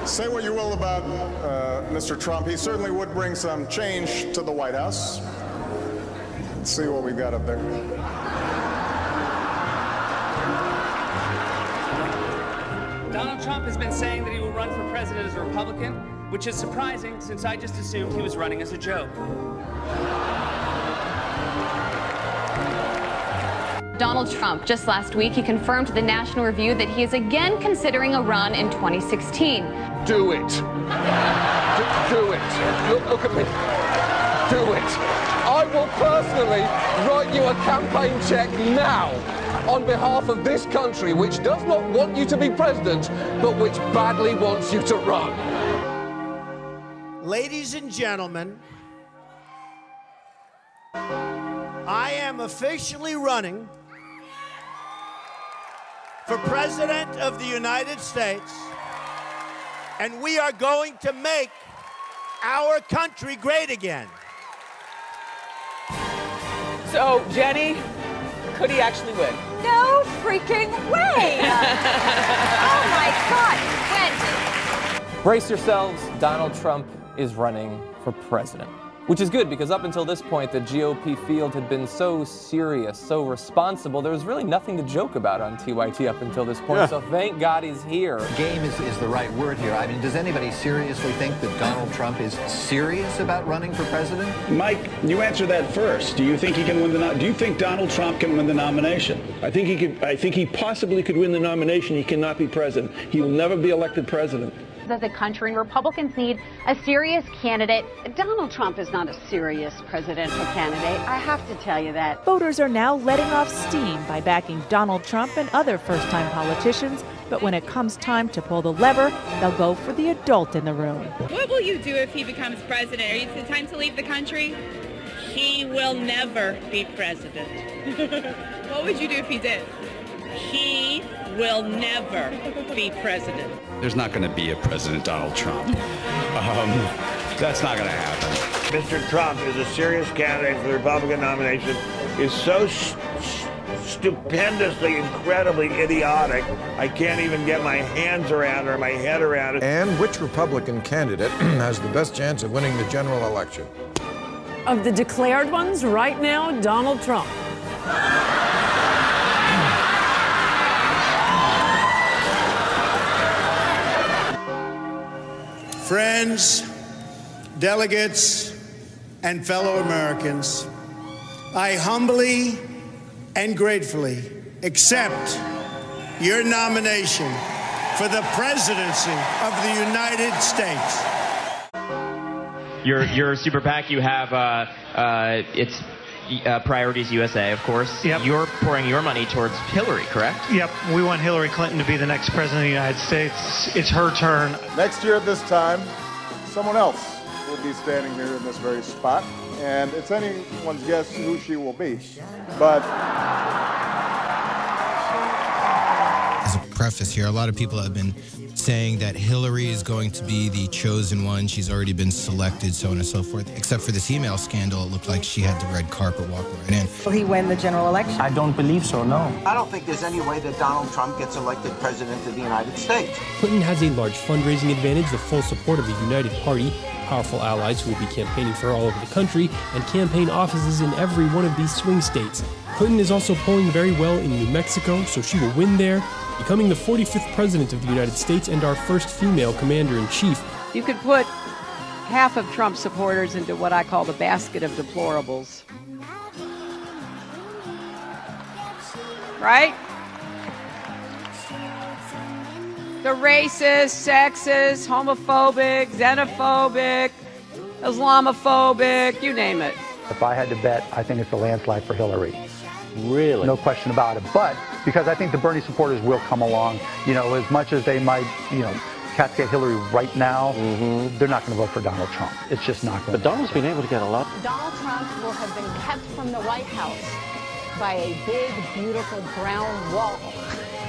Say what you will about Mr. Trump, he certainly would bring some change to the White House. Let's see what we've got up there. Donald Trump has been saying that he will run for president as a Republican, which is surprising since I just assumed he was running as a joke. Donald Trump, just last week, he confirmed to the National Review that he is again considering a run in 2016. Do it. Do it. Look at me. Do it. I will personally write you a campaign check now on behalf of this country, which does not want you to be president, but which badly wants you to run. Ladies and gentlemen, I am officially running for President of the United States, and we are going to make our country great again. So, Jenny, could he actually win? No freaking way! Oh my God, Wendy! Brace yourselves, Donald Trump is running for president. Which is good, because up until this point, the GOP field had been so serious, so responsible. There was really nothing to joke about on TYT up until this point, so thank God he's here. Game is the right word here. I mean, does anybody seriously think that Donald Trump is serious about running for president? Mike, you answer that first. Do you think he can win the Do you think Donald Trump can win the nomination? I think he could. I think he possibly could win the nomination. He cannot be president. He will never be elected president. As a country, Republicans need a serious candidate. Donald Trump is not a serious presidential candidate. I have to tell you that. Voters are now letting off steam by backing Donald Trump and other first-time politicians. But when it comes time to pull the lever, they'll go for the adult in the room. What will you do if he becomes president? Are you time to leave the country? He will never be president. What would you do if he did? He will never be president. There's not going to be a President Donald Trump. That's not going to happen. Mr. Trump is a serious candidate for the Republican nomination, is so stupendously, incredibly idiotic, I can't even get my hands around or my head around it. And which Republican candidate has the best chance of winning the general election? Of the declared ones, right now, Donald Trump. Friends, delegates, and fellow Americans, I humbly and gratefully accept your nomination for the presidency of the United States. Your super PAC, you have it's Priorities USA, of course. Yep. You're pouring your money towards Hillary, correct? Yep. We want Hillary Clinton to be the next president of the United States. It's her turn. Next year at this time, someone else will be standing here in this very spot, and it's anyone's guess who she will be. But as a preface here, a lot of people have been saying that Hillary is going to be the chosen one. She's already been selected, so on and so forth. Except for this email scandal, it looked like she had the red carpet walk right in. Will he win the general election? I don't believe so, no. I don't think there's any way that Donald Trump gets elected president of the United States. Clinton has a large fundraising advantage, the full support of the United Party, powerful allies who will be campaigning for her all over the country, and campaign offices in every one of these swing states. Clinton is also polling very well in New Mexico, so she will win there, becoming the 45th president of the United States and our first female commander-in-chief. You could put half of Trump supporters into what I call the basket of deplorables. Right? The racist, sexist, homophobic, xenophobic, Islamophobic, you name it. If I had to bet, I think it's a landslide for Hillary. Really? No question about it. But because I think the Bernie supporters will come along, as much as they might, cascade Hillary right now, they're not going to vote for Donald Trump. It's just not going to. But Donald's been able to get a lot. Donald Trump will have been kept from the White House by a big, beautiful brown wall.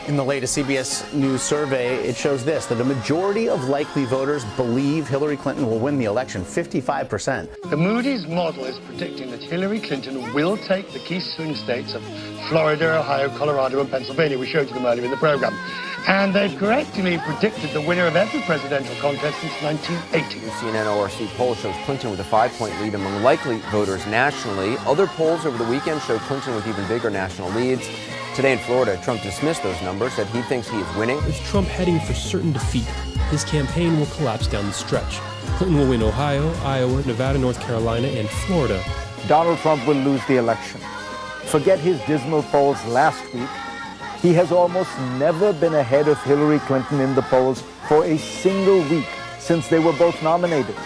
In the latest CBS News survey, it shows this, that a majority of likely voters believe Hillary Clinton will win the election, 55%. The Moody's model is predicting that Hillary Clinton will take the key swing states of Florida, Ohio, Colorado, and Pennsylvania. We showed you them earlier in the program. And they've correctly predicted the winner of every presidential contest since 1980. The CNN ORC poll shows Clinton with a 5-point lead among likely voters nationally. Other polls over the weekend show Clinton with even bigger national leads. Today in Florida, Trump dismissed those numbers, said he thinks he is winning. With Trump heading for certain defeat, his campaign will collapse down the stretch. Clinton will win Ohio, Iowa, Nevada, North Carolina, and Florida. Donald Trump will lose the election. Forget his dismal polls last week. He has almost never been ahead of Hillary Clinton in the polls for a single week since they were both nominated.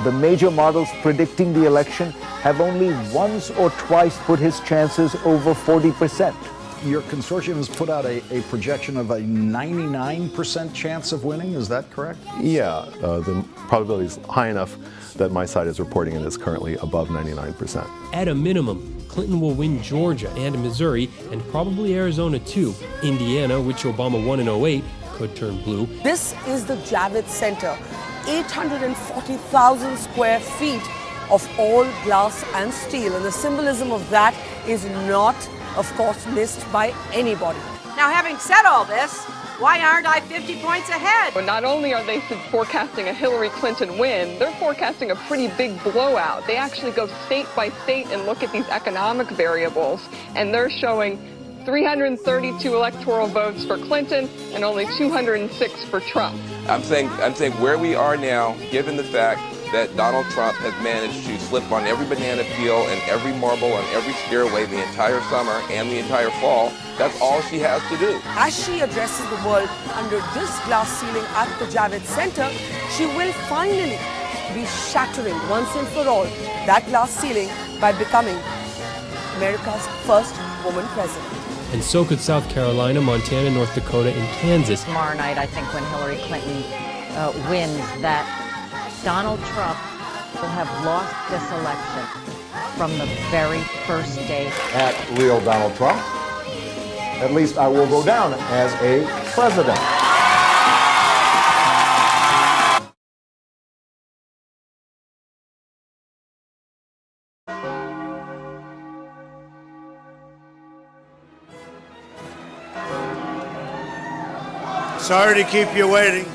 The major models predicting the election have only once or twice put his chances over 40%. Your consortium has put out a projection of a 99% chance of winning. Is that correct? Yeah, the probability is high enough that my side is reporting it is currently above 99%. At a minimum, Clinton will win Georgia and Missouri, and probably Arizona too. Indiana, which Obama won in 2008, could turn blue. This is the Javits Center, 840,000 square feet of all glass and steel, and the symbolism of that is not, of course, missed by anybody. Now, having said all this, why aren't I 50 points ahead? But not only are they forecasting a Hillary Clinton win, they're forecasting a pretty big blowout. They actually go state by state and look at these economic variables, and they're showing 332 electoral votes for Clinton and only 206 for Trump. I'm saying where we are now, given the fact that Donald Trump has managed to slip on every banana peel and every marble on every stairway the entire summer and the entire fall, that's all she has to do. As she addresses the world under this glass ceiling at the Javits Center, she will finally be shattering once and for all that glass ceiling by becoming America's first woman president. And so could South Carolina, Montana, North Dakota, and Kansas. Tomorrow night, I think when Hillary Clinton wins, that Donald Trump will have lost this election from the very first day. At real Donald Trump, at least I will go down as a president. Sorry to keep you waiting.